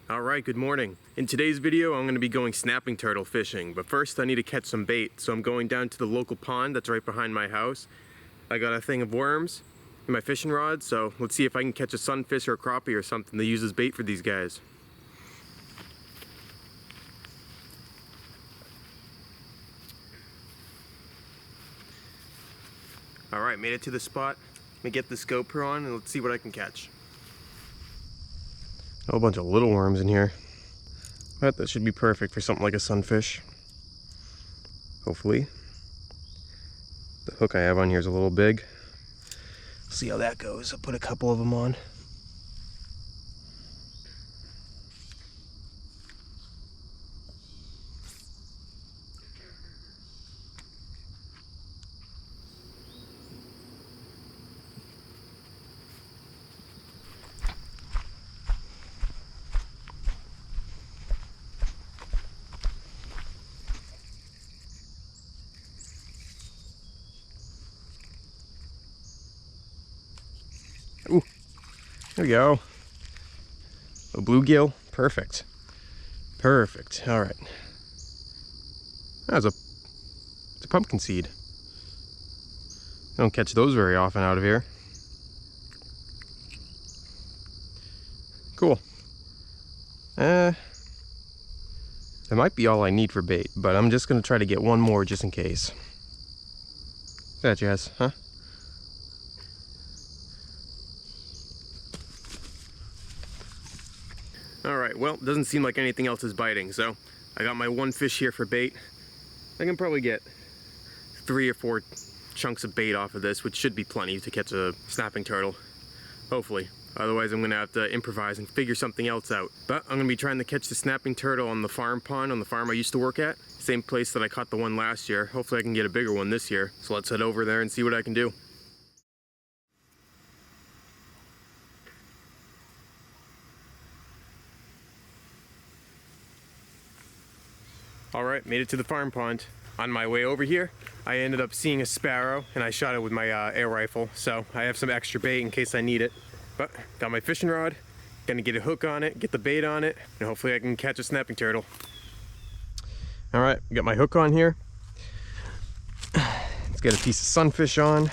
Alright, good morning. In today's video, I'm going to be going snapping turtle fishing, but first I need to catch some bait, so I'm going down to the local pond that's right behind my house. I got a thing of worms and my fishing rod, so let's see if I can catch a sunfish or a crappie or something to use as bait for these guys. Alright, made it to the spot. Let me get this GoPro on and let's see what I can catch. A whole bunch of little worms in here, but that should be perfect for something like a sunfish. Hopefully. The hook I have on here is a little big. See how that goes. I'll put a couple of them on. Ooh, there we go. A bluegill, perfect. Perfect, all right. It's a pumpkin seed. I don't catch those very often out of here. Cool. That might be all I need for bait, but I'm just gonna try to get one more just in case. That jazz, huh? Alright, well, it doesn't seem like anything else is biting, so I got my one fish here for bait. I can probably get 3 or 4 chunks of bait off of this, which should be plenty to catch a snapping turtle. Hopefully. Otherwise I'm going to have to improvise and figure something else out. But I'm going to be trying to catch the snapping turtle on the farm pond, on the farm I used to work at. Same place that I caught the one last year. Hopefully I can get a bigger one this year. So let's head over there and see what I can do. Alright, made it to the farm pond. On my way over here, I ended up seeing a sparrow and I shot it with my air rifle, so I have some extra bait in case I need it. But got my fishing rod, gonna get a hook on it, get the bait on it, and hopefully I can catch a snapping turtle. Alright, got my hook on here. Let's get a piece of sunfish on.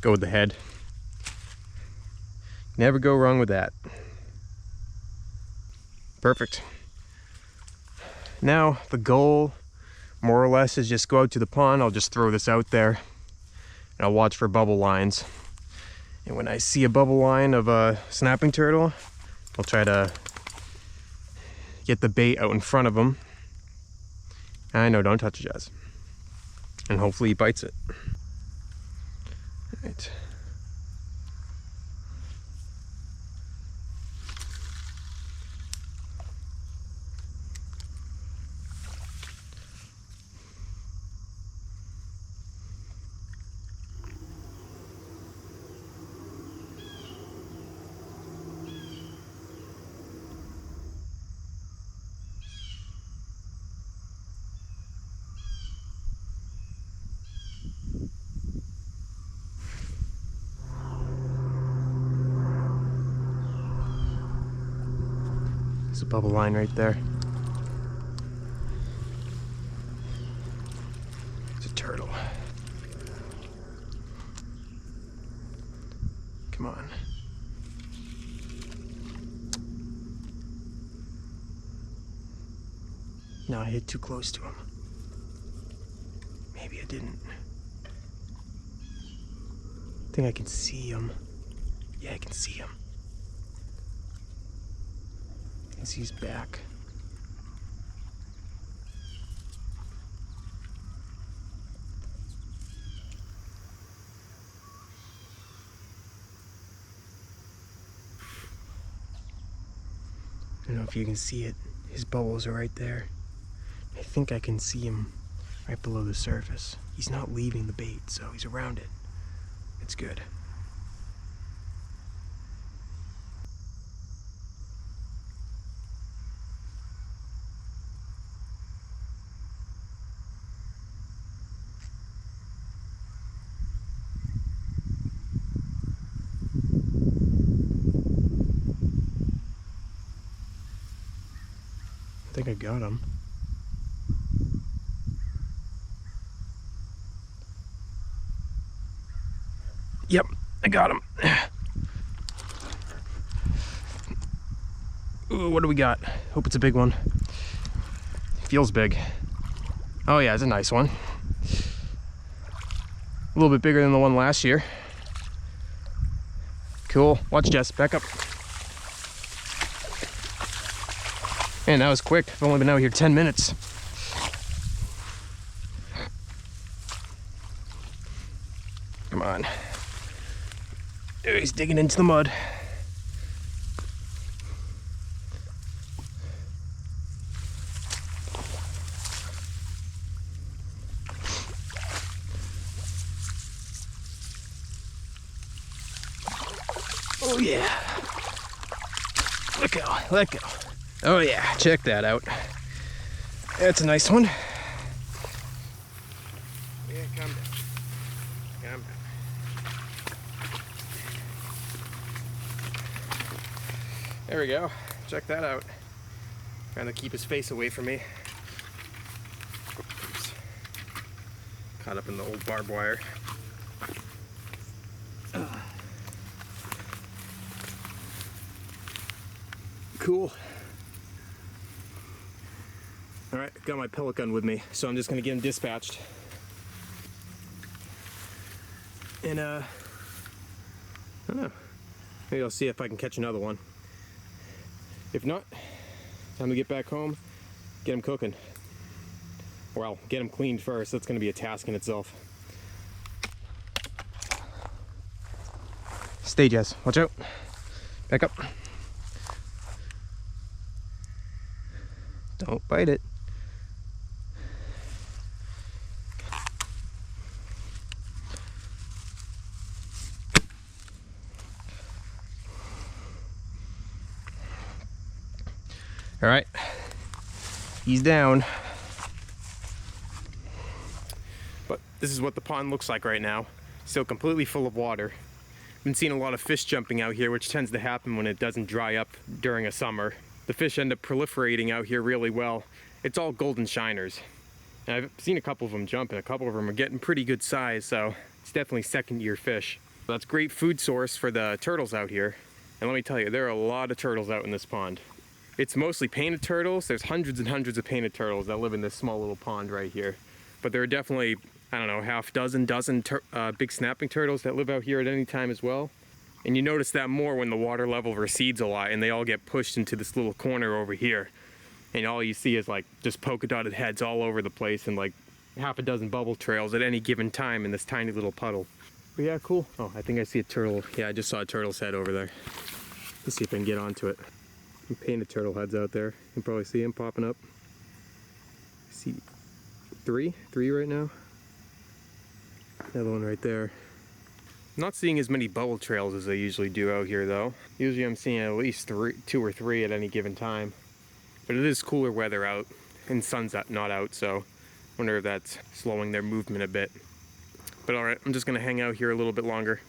Go with the head. Never go wrong with that. Perfect. Now the goal, more or less, is just go out to the pond. I'll just throw this out there and I'll watch for bubble lines. And when I see a bubble line of a snapping turtle, I'll try to get the bait out in front of him. I know, don't touch it, Jazz. And hopefully he bites it. All right. There's a bubble line right there. It's a turtle. Come on. No, I hit too close to him. Maybe I didn't. I think I can see him. Yeah, I can see him. I can see his back. I don't know if you can see it. His bubbles are right there. I think I can see him right below the surface. He's not leaving the bait, so he's around it. It's good. think I got him. Yep, I got him. Ooh, what do we got? Hope it's a big one. Feels big. Oh yeah, it's a nice one. A little bit bigger than the one last year. Cool. Watch, Jess. Back up. Man, that was quick. I've only been out here 10 minutes. Come on. Oh, he's digging into the mud. Oh yeah. Let go. Oh yeah, check that out. That's a nice one. Yeah, calm down. Calm down. There we go. Check that out. Trying to keep his face away from me. Oops. Caught up in the old barbed wire. Cool. All right, got my pellet gun with me, so I'm just gonna get him dispatched. And I don't know, maybe I'll see if I can catch another one. If not, time to get back home, get him cooking. Well, get him cleaned first. That's gonna be a task in itself. Stay, Jess. Watch out. Back up. Don't bite it. All right, he's down. But this is what the pond looks like right now. Still completely full of water. Been seeing a lot of fish jumping out here, which tends to happen when it doesn't dry up during a summer. The fish end up proliferating out here really well. It's all golden shiners. And I've seen a couple of them jump, and a couple of them are getting pretty good size, so it's definitely second-year fish. That's a great food source for the turtles out here. And let me tell you, there are a lot of turtles out in this pond. It's mostly painted turtles. There's hundreds and hundreds of painted turtles that live in this small little pond right here. But there are definitely, I don't know, half dozen big snapping turtles that live out here at any time as well. And you notice that more when the water level recedes a lot and they all get pushed into this little corner over here. And all you see is like just polka dotted heads all over the place and like half a dozen bubble trails at any given time in this tiny little puddle. But yeah, cool. Oh, I think I see a turtle. Yeah, I just saw a turtle's head over there. Let's see if I can get onto it. Some painted turtle heads out there. You can probably see them popping up. I see three right now. Another one right there. Not seeing as many bubble trails as I usually do out here though. Usually I'm seeing at least two or three at any given time. But it is cooler weather out and sun's not out, so I wonder if that's slowing their movement a bit. But alright, I'm just gonna hang out here a little bit longer.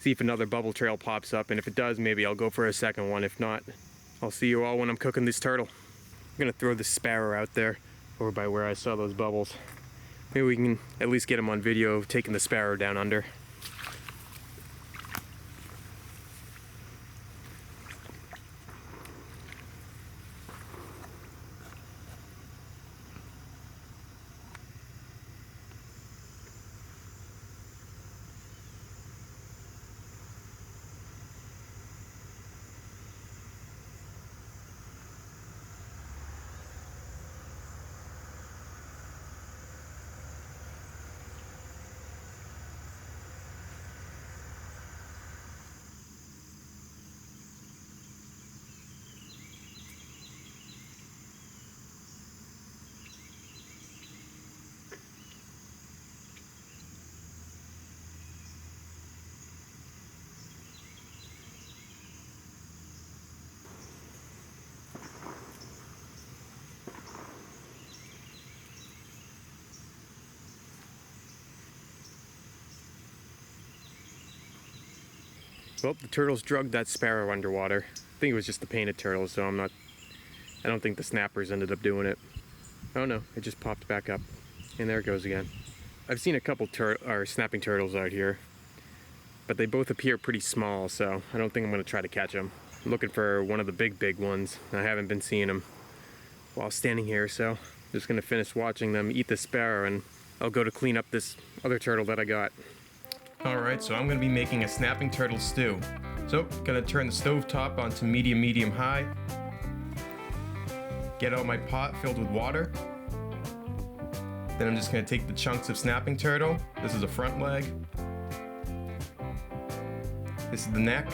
See if another bubble trail pops up, and if it does, maybe I'll go for a second one. If not, I'll see you all when I'm cooking this turtle. I'm gonna throw this sparrow out there over by where I saw those bubbles. Maybe we can at least get him on video taking the sparrow down under. Well, the turtles drugged that sparrow underwater. I think it was just the painted turtles, so I'm not I don't think the snappers ended up doing it. Oh no, it just popped back up. And there it goes again. I've seen a couple snapping turtles out here, but they both appear pretty small, so I don't think I'm going to try to catch them. I'm looking for one of the big ones. I haven't been seeing them while standing here, so I'm just going to finish watching them eat the sparrow, and I'll go to clean up this other turtle that I got. Alright, so I'm going to be making a snapping turtle stew. So, going to turn the stove top onto medium high. Get out my pot filled with water. Then I'm just going to take the chunks of snapping turtle. This is a front leg. This is the neck.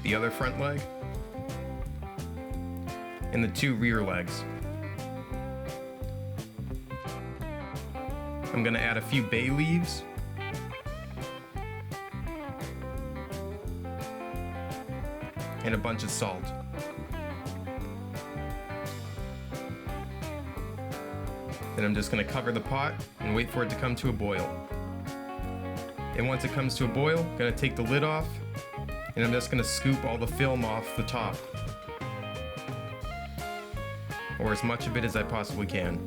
The other front leg. And the two rear legs. I'm going to add a few bay leaves. And a bunch of salt. Then I'm just going to cover the pot and wait for it to come to a boil. And once it comes to a boil, I'm going to take the lid off, and I'm just going to scoop all the film off the top. Or as much of it as I possibly can.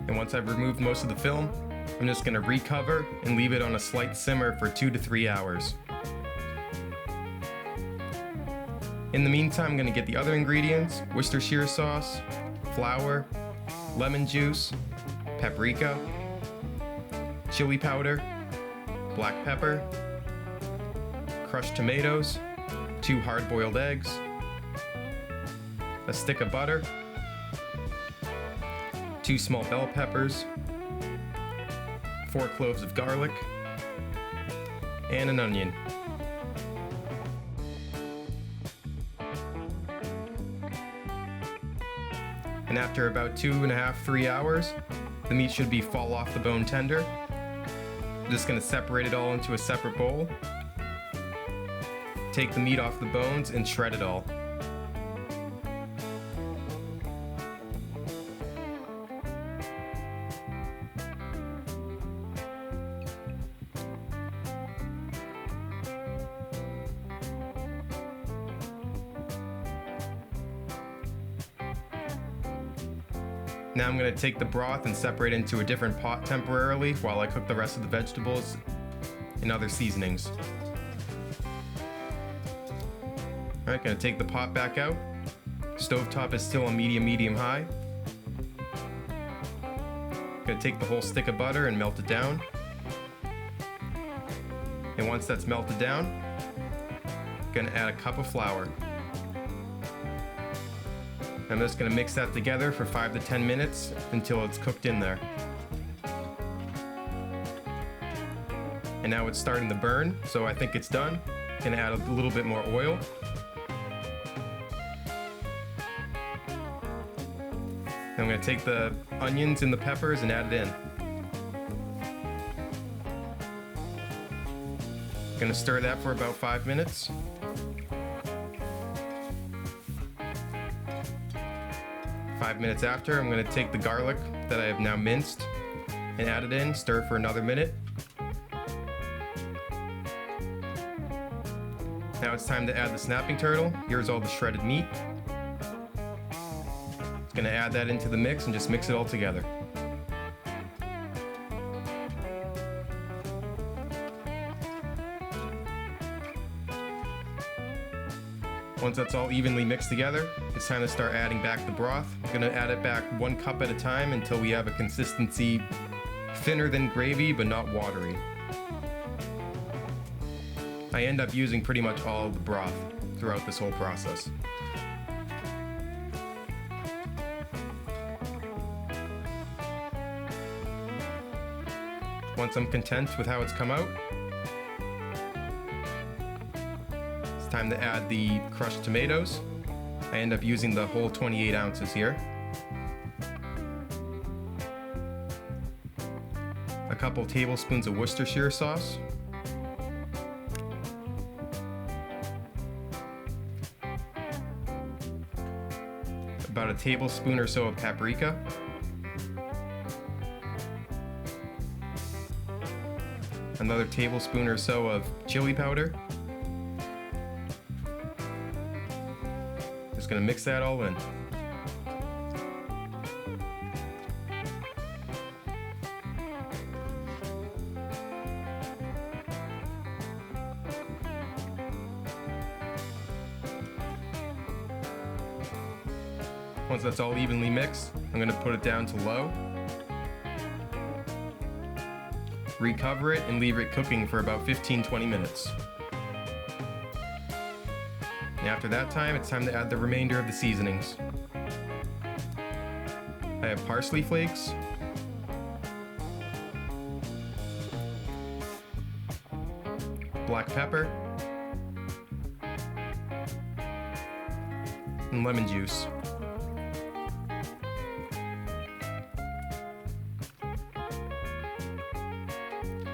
And once I've removed most of the film, I'm just going to recover and leave it on a slight simmer for 2 to 3 hours. In the meantime, I'm going to get the other ingredients: Worcestershire sauce, flour, lemon juice, paprika, chili powder, black pepper, crushed tomatoes, 2 hard-boiled eggs, a stick of butter, 2 small bell peppers, 4 cloves of garlic, and an onion. And after about 2.5–3 hours, the meat should be fall off the bone tender. I'm just going to separate it all into a separate bowl. Take the meat off the bones and shred it all. Now I'm going to take the broth and separate it into a different pot temporarily while I cook the rest of the vegetables and other seasonings. Alright, going to take the pot back out. Stovetop is still on medium high. Going to take the whole stick of butter and melt it down. And once that's melted down, going to add a cup of flour. I'm just going to mix that together for 5 to 10 minutes until it's cooked in there. And now it's starting to burn, so I think it's done. Going to add a little bit more oil. I'm going to take the onions and the peppers and add it in. Going to stir that for about 5 minutes. 5 minutes after, I'm going to take the garlic that I have now minced and add it in, stir for another minute. Now it's time to add the snapping turtle. Here's all the shredded meat. It's going to add that into the mix and just mix it all together. Once that's all evenly mixed together, it's time to start adding back the broth. I'm going to add it back 1 cup at a time until we have a consistency thinner than gravy but not watery. I end up using pretty much all of the broth throughout this whole process. Once I'm content with how it's come out, it's time to add the crushed tomatoes. I end up using the whole 28 ounces here. A couple tablespoons of Worcestershire sauce. about a tablespoon or so of paprika. Another tablespoon or so of chili powder. Just gonna mix that all in. Once that's all evenly mixed, I'm going to put it down to low. Recover it and leave it cooking for about 15-20 minutes. And after that time, it's time to add the remainder of the seasonings. I have parsley flakes, black pepper, and lemon juice.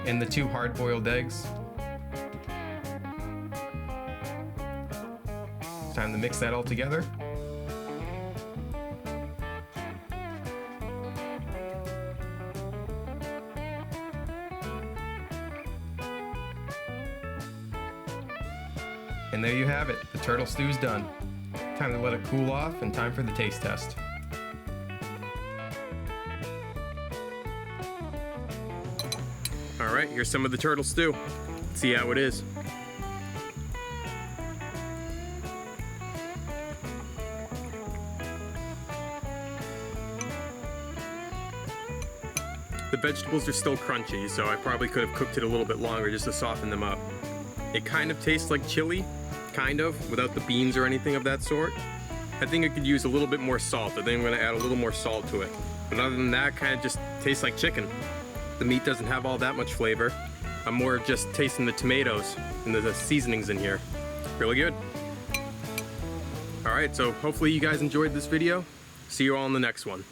And the 2 hard-boiled eggs. It's time to mix that all together. And there you have it, the turtle stew's done. Time to let it cool off and time for the taste test. Alright, here's some of the turtle stew. Let's see how it is. The vegetables are still crunchy, so I probably could have cooked it a little bit longer just to soften them up. It kind of tastes like chili, kind of, without the beans or anything of that sort. I think it could use a little bit more salt. I think I'm going to add a little more salt to it. But other than that, kind of just tastes like chicken. The meat doesn't have all that much flavor. I'm more just tasting the tomatoes and the seasonings in here. Really good. Alright, so hopefully you guys enjoyed this video. See you all in the next one.